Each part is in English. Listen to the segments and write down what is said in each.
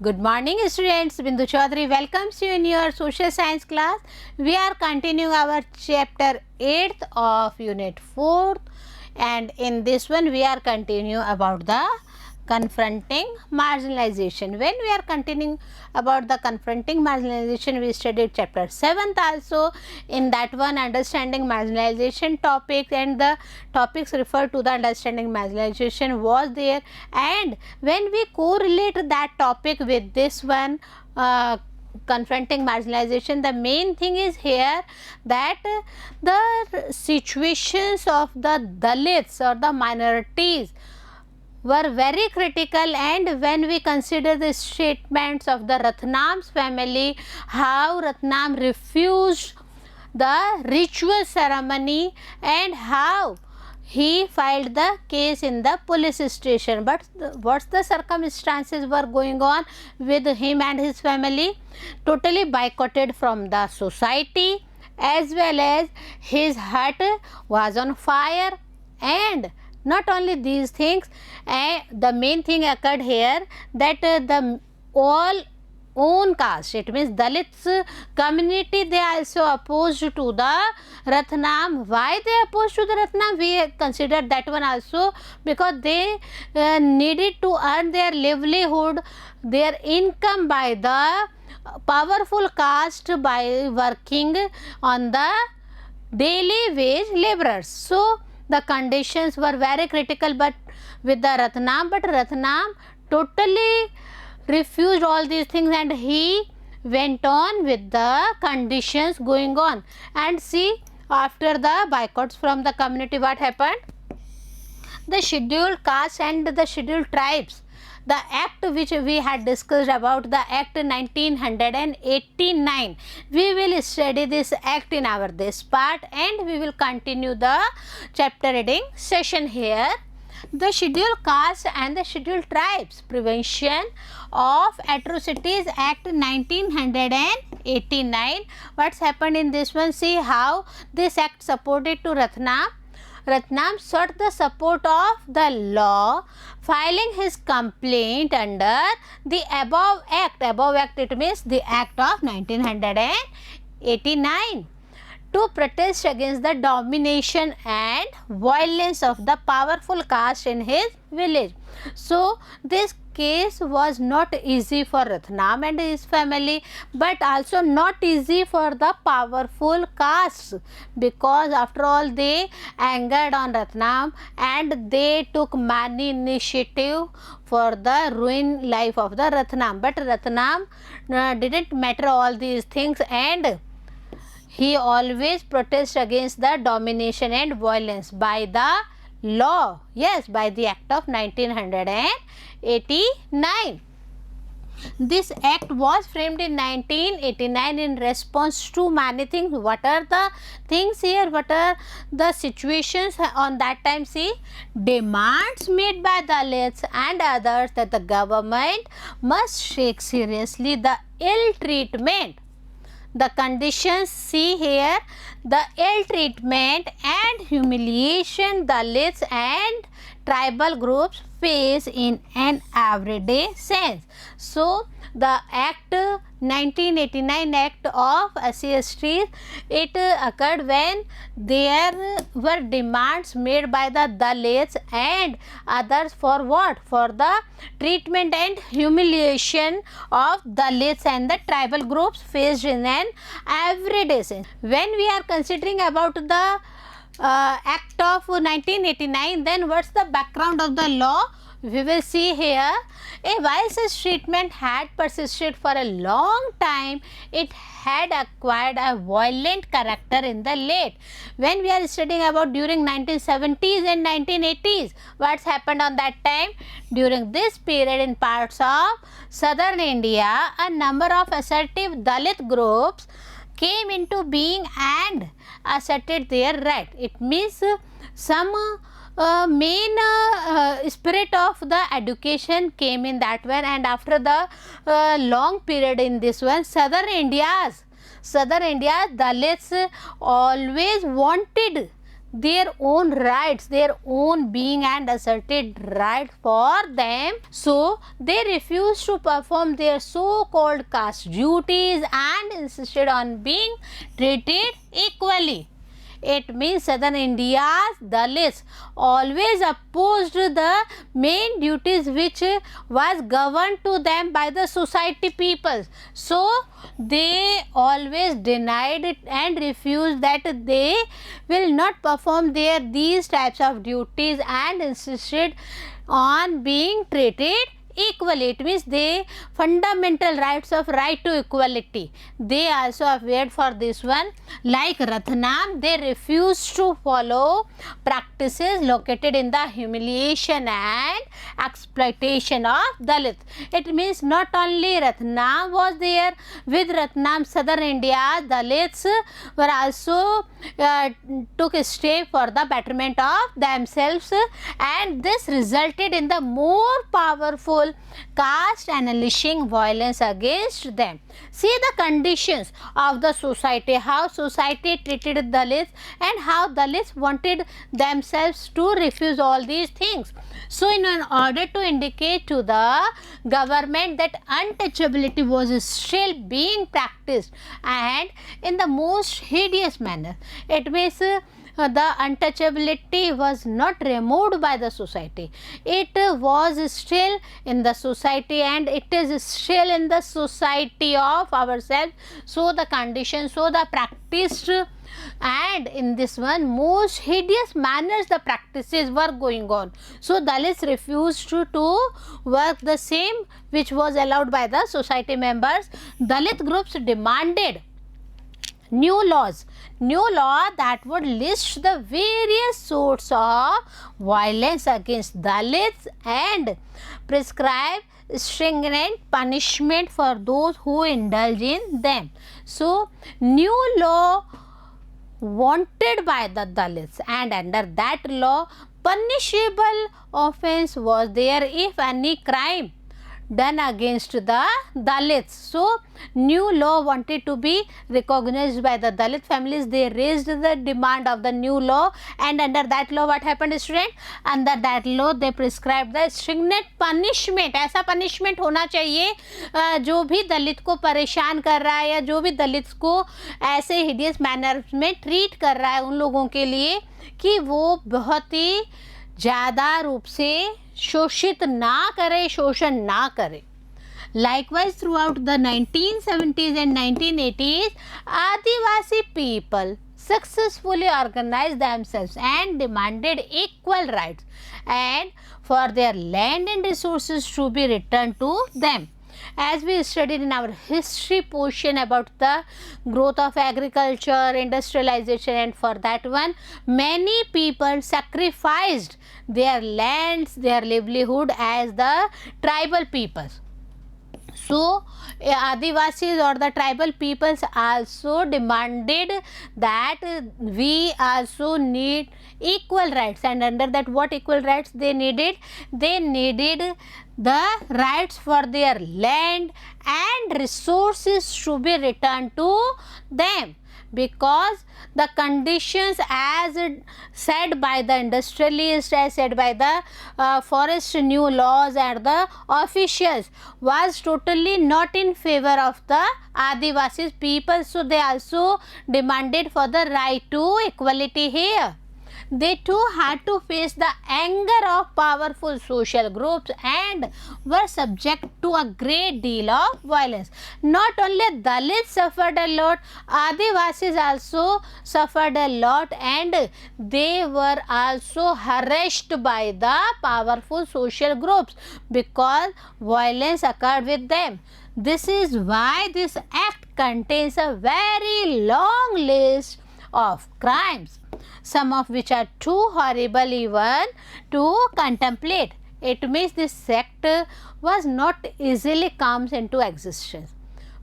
Good morning students, Bindu Chaudhary welcomes you in your social science class. We are continuing our chapter 8th of unit 4th, and in this one we are continuing about the confronting marginalization. When we are continuing about the confronting marginalization, we studied chapter 7th also. In that one, understanding marginalization topics and the topics referred to the understanding marginalization was there, and when we correlate that topic with this one, confronting marginalization, the main thing is here that the situations of the Dalits or the minorities were very critical, and when we consider the statements of the Ratnam's family, how Ratnam refused the ritual ceremony and how he filed the case in the police station. But what's the circumstances were going on with him and his family? Totally boycotted from the society, as well as his hut was on fire. And not only these things, the main thing occurred here that the all own caste, it means Dalits community, they also opposed to the Ratnam. Why they opposed to the Ratnam? We considered that one also, because they needed to earn their livelihood, their income by the powerful caste by working on the daily wage laborers. So the conditions were very critical but with the Ratnam, but Ratnam totally refused all these things and he went on with the conditions going on. And see, after the boycotts from the community, what happened? The scheduled castes and the scheduled tribes, the act which we had discussed about, the act 1989, we will study this act in our this part and we will continue the chapter reading session here. The scheduled caste and the scheduled tribes prevention of atrocities act 1989. What's happened in this one? See how this act supported to Ratnam. Ratnam sought the support of the law, filing his complaint under the above act. Above act, it means the act of 1989, to protest against the domination and violence of the powerful caste in his village. So this case was not easy for Ratnam and his family, but also not easy for the powerful castes, because after all they angered on Ratnam and they took many initiative for the ruin life of the Ratnam. But Ratnam didn't matter all these things and he always protests against the domination and violence by the law, yes, by the act of 1989. This act was framed in 1989 in response to many things. What are the things here? What are the situations on that time? See, demands made by Dalits and others that the government must take seriously the ill treatment. The conditions, see here, the ill treatment and humiliation Dalits and tribal groups face in an everyday sense. So the act 1989 act of SC/ST, it occurred when there were demands made by the Dalits and others for what? For the treatment and humiliation of Dalits and the tribal groups faced in an everyday sense. When we are considering about the act of 1989, then what's the background of the law? We will see here. While such treatment had persisted for a long time, it had acquired a violent character in the late. When we are studying about during 1970s and 1980s, what's happened on that time? During this period in parts of southern India, a number of assertive Dalit groups came into being and asserted their right. It means some main spirit of the education came in that one, and after the long period in this one, southern India Dalits always wanted their own rights, their own being and asserted rights for them. So they refused to perform their so-called caste duties and insisted on being treated equally. It means southern India's Dalits always opposed the main duties which was governed to them by the society peoples. So they always denied it and refused that they will not perform these types of duties and insisted on being treated equally. It means they fundamental rights of right to equality, they also appeared for this one. Like Rathnam, they refused to follow practices located in the humiliation and exploitation of Dalits. It means not only Rathnam was there, with Rathnam southern India Dalits were also took a step for the betterment of themselves, and this resulted in the more powerful caste unleashing violence against them. See the conditions of the society, how society treated Dalits and how Dalits wanted themselves to refuse all these things. So in order to indicate to the government that untouchability was still being practiced and in the most hideous manner, it means the untouchability was not removed by the society. It was still in the society and it is still in the society of ourselves. So the conditions, so the practiced, and in this one most hideous manners the practices were going on. So Dalits refused to work the same which was allowed by the society members. Dalit groups demanded new law that would list the various sorts of violence against Dalits and prescribe stringent punishment for those who indulge in them. So new law wanted by the Dalits, and under that law punishable offense was there if any crime done against the Dalits. So new law wanted to be recognized by the Dalit families. They raised the demand of the new law, and under that law what happened student? Under that law they prescribed the stringent punishment. ऐसा punishment होना चाहिए जो भी दलित को परेशान कर रहा है या जो भी दलित को ऐसे hideous manner में treat कर रहा है उन लोगों के लिए कि वो बहुत ही ज़्यादा रूप से शोषित ना करे, शोषण ना करे. Likewise, throughout the 1970s and 1980s, Adivasi people successfully organized themselves and demanded equal rights and for their land and resources to be returned to them. As we studied in our history portion about the growth of agriculture, industrialization, and for that one many people sacrificed their lands, their livelihood as the tribal peoples. So Adivasis or the tribal peoples also demanded that we also need equal rights, and under that what equal rights they needed? They needed the rights for their land and resources to be returned to them, because the conditions as said by the industrialists, as said by the forest new laws and the officials was totally not in favor of the Adivasis people. So they also demanded for the right to equality here. They too had to face the anger of powerful social groups and were subject to a great deal of violence. Not only Dalits suffered a lot, Adivasis also suffered a lot, and they were also harassed by the powerful social groups because violence occurred with them. This is why this act contains a very long list of crimes, some of which are too horrible even to contemplate. It means this act was not easily comes into existence.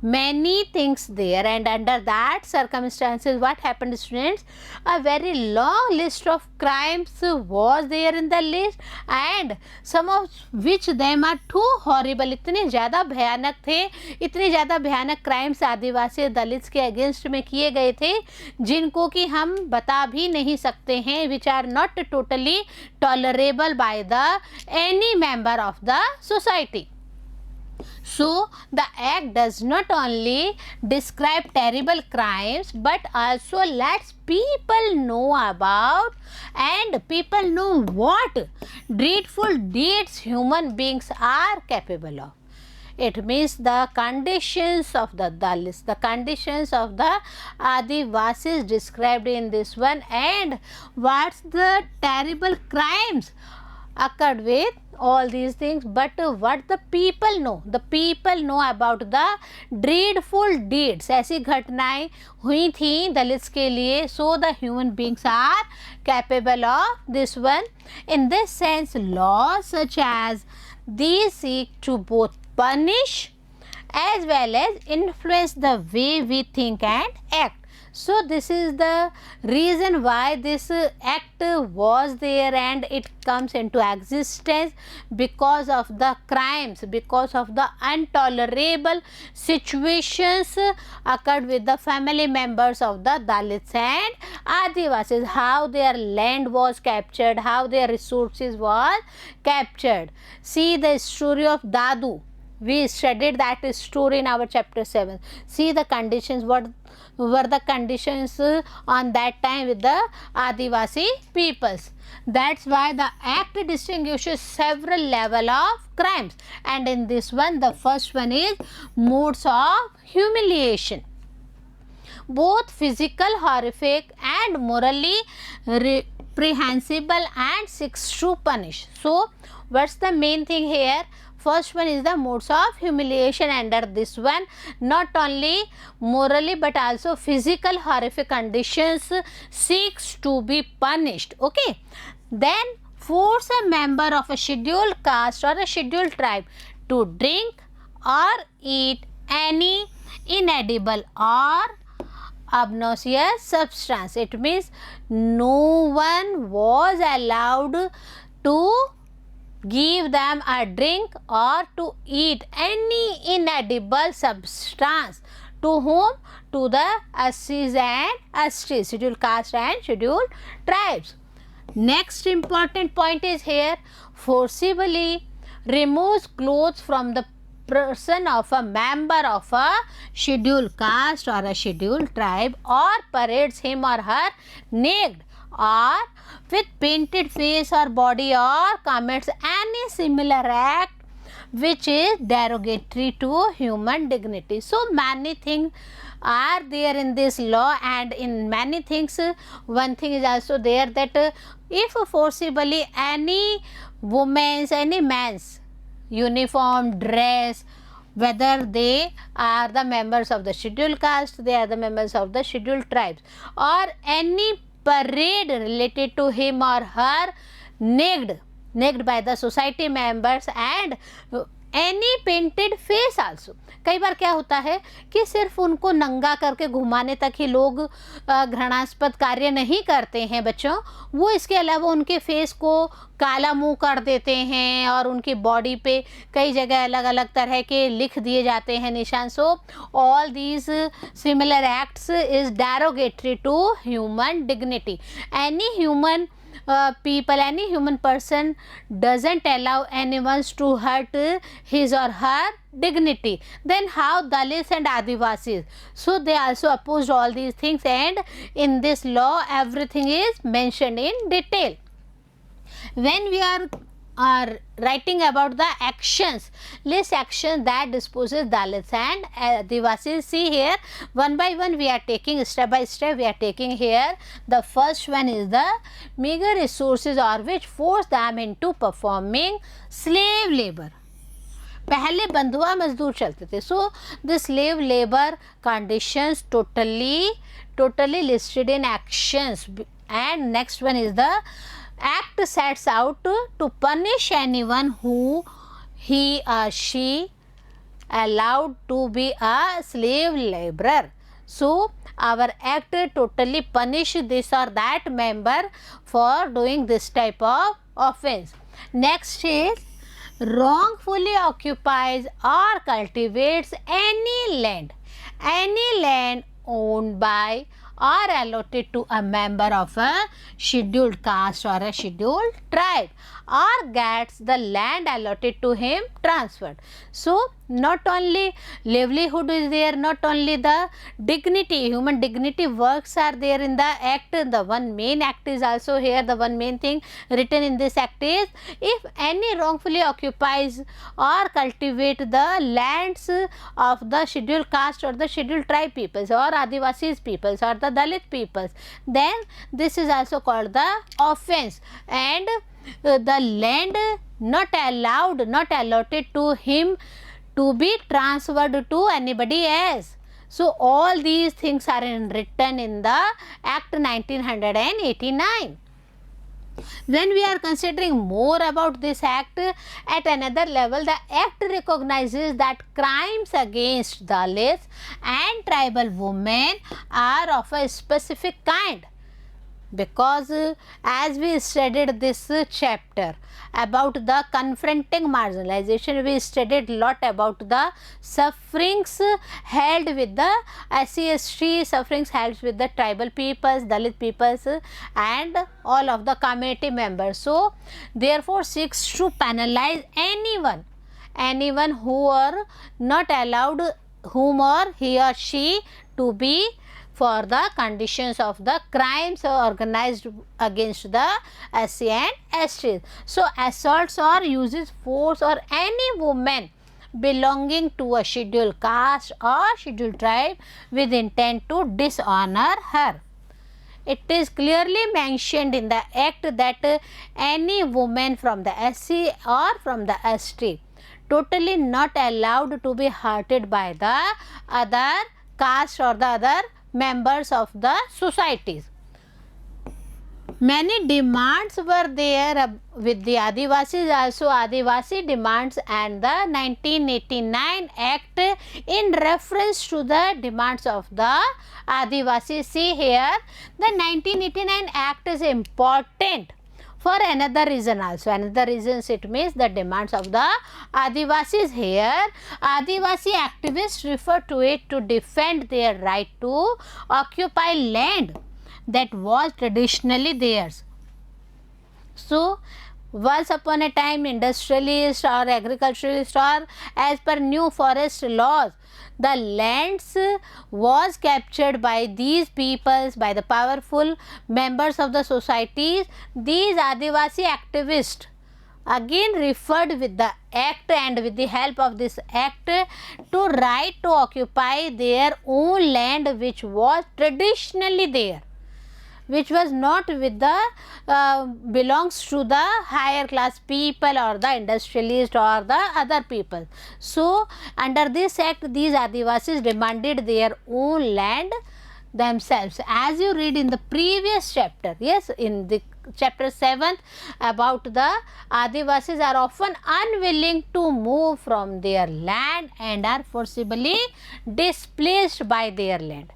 many things there, and under that circumstances what happened students, a very long list of crimes was there in the list, and some of which them are too horrible, इतने ज़्यादा भयानक थे, इतने ज़्यादा भयानक crimes आदिवासी Dalits के against में किए गए थे जिनको कि हम बता भी नहीं सकते हैं, which are not totally tolerable by the any member of the society. So the act does not only describe terrible crimes but also lets people know about and people know what dreadful deeds human beings are capable of. It means the conditions of the Dalits, the conditions of the Adivasis described in this one, and what's the terrible crimes occurred with all these things, but what the people know about the dreadful deeds, ऐसी घटनाएं हुई थी Dalits के लिए, so the human beings are capable of this one. In this sense, laws such as these seek to both punish as well as influence the way we think and act. So this is the reason why this act was there and it comes into existence, because of the crimes, because of the intolerable situations occurred with the family members of the Dalits and Adivasis, how their land was captured, how their resources was captured. See the story of Dadu. We studied that story in our chapter 7. See the conditions, what were the conditions on that time with the Adivasi peoples. That's why the act distinguishes several level of crimes, and in this one the first one is modes of humiliation, both physical, horrific and morally reprehensible, and seeks to punish. So what's the main thing here? First one is the modes of humiliation. Under this one, not only morally but also physical horrific conditions seeks to be punished. Okay. Then force a member of a scheduled caste or a scheduled tribe to drink or eat any inedible or obnoxious substance. It means no one was allowed to give them a drink or to eat any inedible substance. To whom? To the SCs and STs, scheduled caste and scheduled tribes. Next important point is here, forcibly removes clothes from the person of a member of a scheduled caste or a scheduled tribe, or parades him or her naked or with painted face or body, or commits any similar act which is derogatory to human dignity. So many things are there in this law, and in many things one thing is also there that if forcibly any woman's, any man's uniform dress, whether they are the members of the scheduled caste, they are the members of the scheduled tribes, or any parade related to him or her naked by the society members, and any painted face also. कई बार क्या होता है कि सिर्फ उनको नंगा करके घुमाने तक ही लोग घृणास्पद कार्य नहीं करते हैं बच्चों, वो इसके अलावा उनके फेस को काला मुंह कर देते हैं और उनकी बॉडी पे कई जगह अलग अलग तरह के लिख दिए जाते हैं निशान. So all these similar acts is derogatory to human dignity. Any human people, any human person doesn't allow anyone to hurt his or her dignity. Then how Dalits and Adivasis? So they also opposed all these things, and in this law everything is mentioned in detail. When we are writing about the actions, list actions that disposes Dalits and Adivasis. See here, one by one we are taking, step by step we are taking here. The first one is the meager resources or which force them into performing slave labor. पहले बंधुआ मजदूर चलते थे. So the slave labour conditions totally listed in actions. And next one is the act sets out to punish anyone who he or she allowed to be a slave laborer. So our act totally punish this or that member for doing this type of offense. Next is wrongfully occupies or cultivates any land owned by or allotted to a member of a scheduled caste or a scheduled tribe, or gets the land allotted to him transferred. So not only livelihood is there, not only the dignity, human dignity works are there in the act, the one main act is also here, the one main thing written in this act is, if any wrongfully occupies or cultivate the lands of the scheduled caste or the scheduled tribe peoples or Adivasis peoples or the Dalit peoples, then this is also called the offense, and the land not allowed, not allotted to him to be transferred to anybody else. So all these things are written in the Act 1989. When we are considering more about this act at another level, the act recognizes that crimes against Dalits and tribal women are of a specific kind, because as we studied this chapter about the confronting marginalization, we studied lot about the sufferings held with the SC/ST, sufferings held with the tribal peoples, Dalit peoples and all of the community members. So therefore seeks to penalize anyone who are not allowed whom or he or she to be for the conditions of the crimes organized against the SC and ST. So assaults or uses force or any woman belonging to a scheduled caste or scheduled tribe with intent to dishonor her. It is clearly mentioned in the act that any woman from the SC or from the ST totally not allowed to be hurted by the other caste or the other members of the societies. Many demands were there with the Adivasis, also Adivasi demands, and the 1989 Act in reference to the demands of the Adivasis. See here, the 1989 Act is important for another reason also. Another reason, it means the demands of the Adivasis here. Adivasi activists refer to it to defend their right to occupy land that was traditionally theirs. So once upon a time, industrialists or agriculturalists or as per new forest laws, the lands was captured by these peoples, by the powerful members of the societies. These Adivasi activists again referred with the act and with the help of this act to right to occupy their own land which was traditionally there, which was not with the belongs to the higher class people or the industrialist or the other people. So under this act, these Adivasis demanded their own land themselves, as you read in the previous chapter. Yes, in the chapter 7th about the Adivasis are often unwilling to move from their land and are forcibly displaced by their land.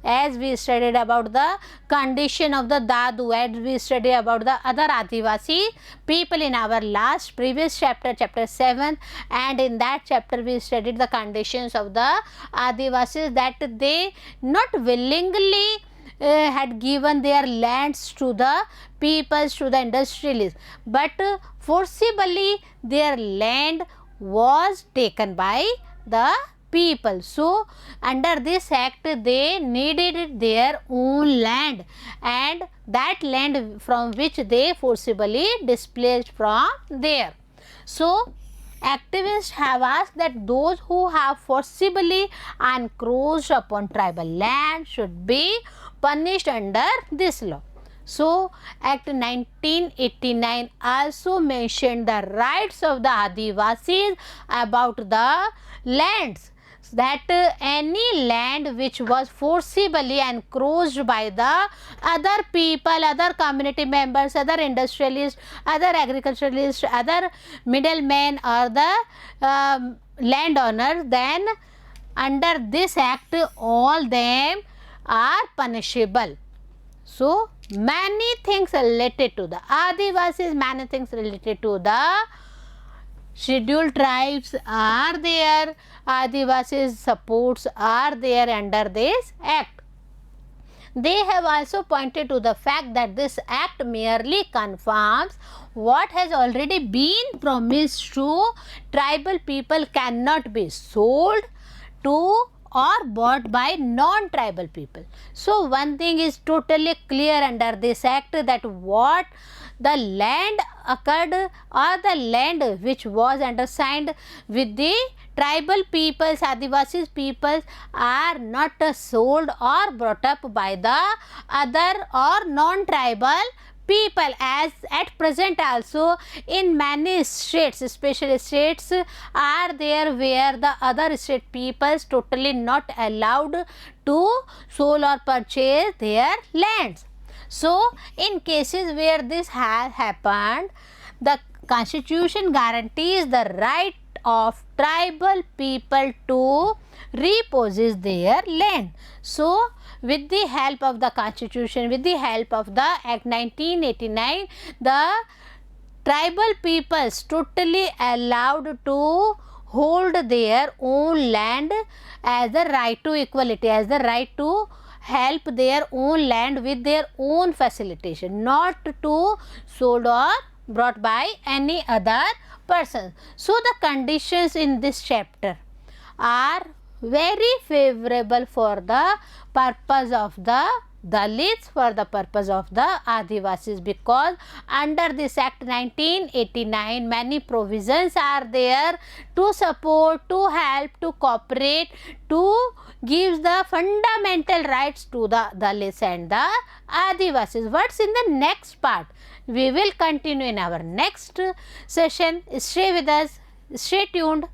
As we studied about the condition of the Dadu, as we studied about the other Adivasi people in our last previous chapter, chapter 7, and in that chapter we studied the conditions of the Adivasis, that they not willingly had given their lands to the peoples, to the industrialists, but forcibly their land was taken by the people. So under this act they needed their own land, and that land from which they forcibly displaced from there. So activists have asked that those who have forcibly encroached upon tribal land should be punished under this law. So Act 1989 also mentioned the rights of the Adivasis about the lands. that any land which was forcibly encroached by the other people, other community members, other industrialists, other agriculturalists, other middlemen, or the landowner, then under this act all them are punishable. So many things related to the Adivasis, many things related to the scheduled tribes are there, Adivasis supports are there under this act. They have also pointed to the fact that this act merely confirms what has already been promised to tribal people cannot be sold to or bought by non-tribal people. So one thing is totally clear under this act, that what the land occurred or the land which was undersigned with the tribal peoples, Adivasis peoples, are not sold or brought up by the other or non-tribal people, as at present also in many states, especially states are there where the other state peoples totally not allowed to sell or purchase their lands. So in cases where this has happened, the constitution guarantees the right of tribal people to repossess their land. So with the help of the constitution, with the help of the Act 1989, the tribal peoples totally allowed to hold their own land as the right to equality, as the right to help their own land with their own facilitation, not to sold or brought by any other person. So the conditions in this chapter are very favorable for the purpose of the Dalits, for the purpose of the Adivasis, because under this Act 1989 many provisions are there to support, to help, to cooperate, to give the fundamental rights to the Dalits and the Adivasis. What's in the next part? We will continue in our next session. Stay with us, stay tuned.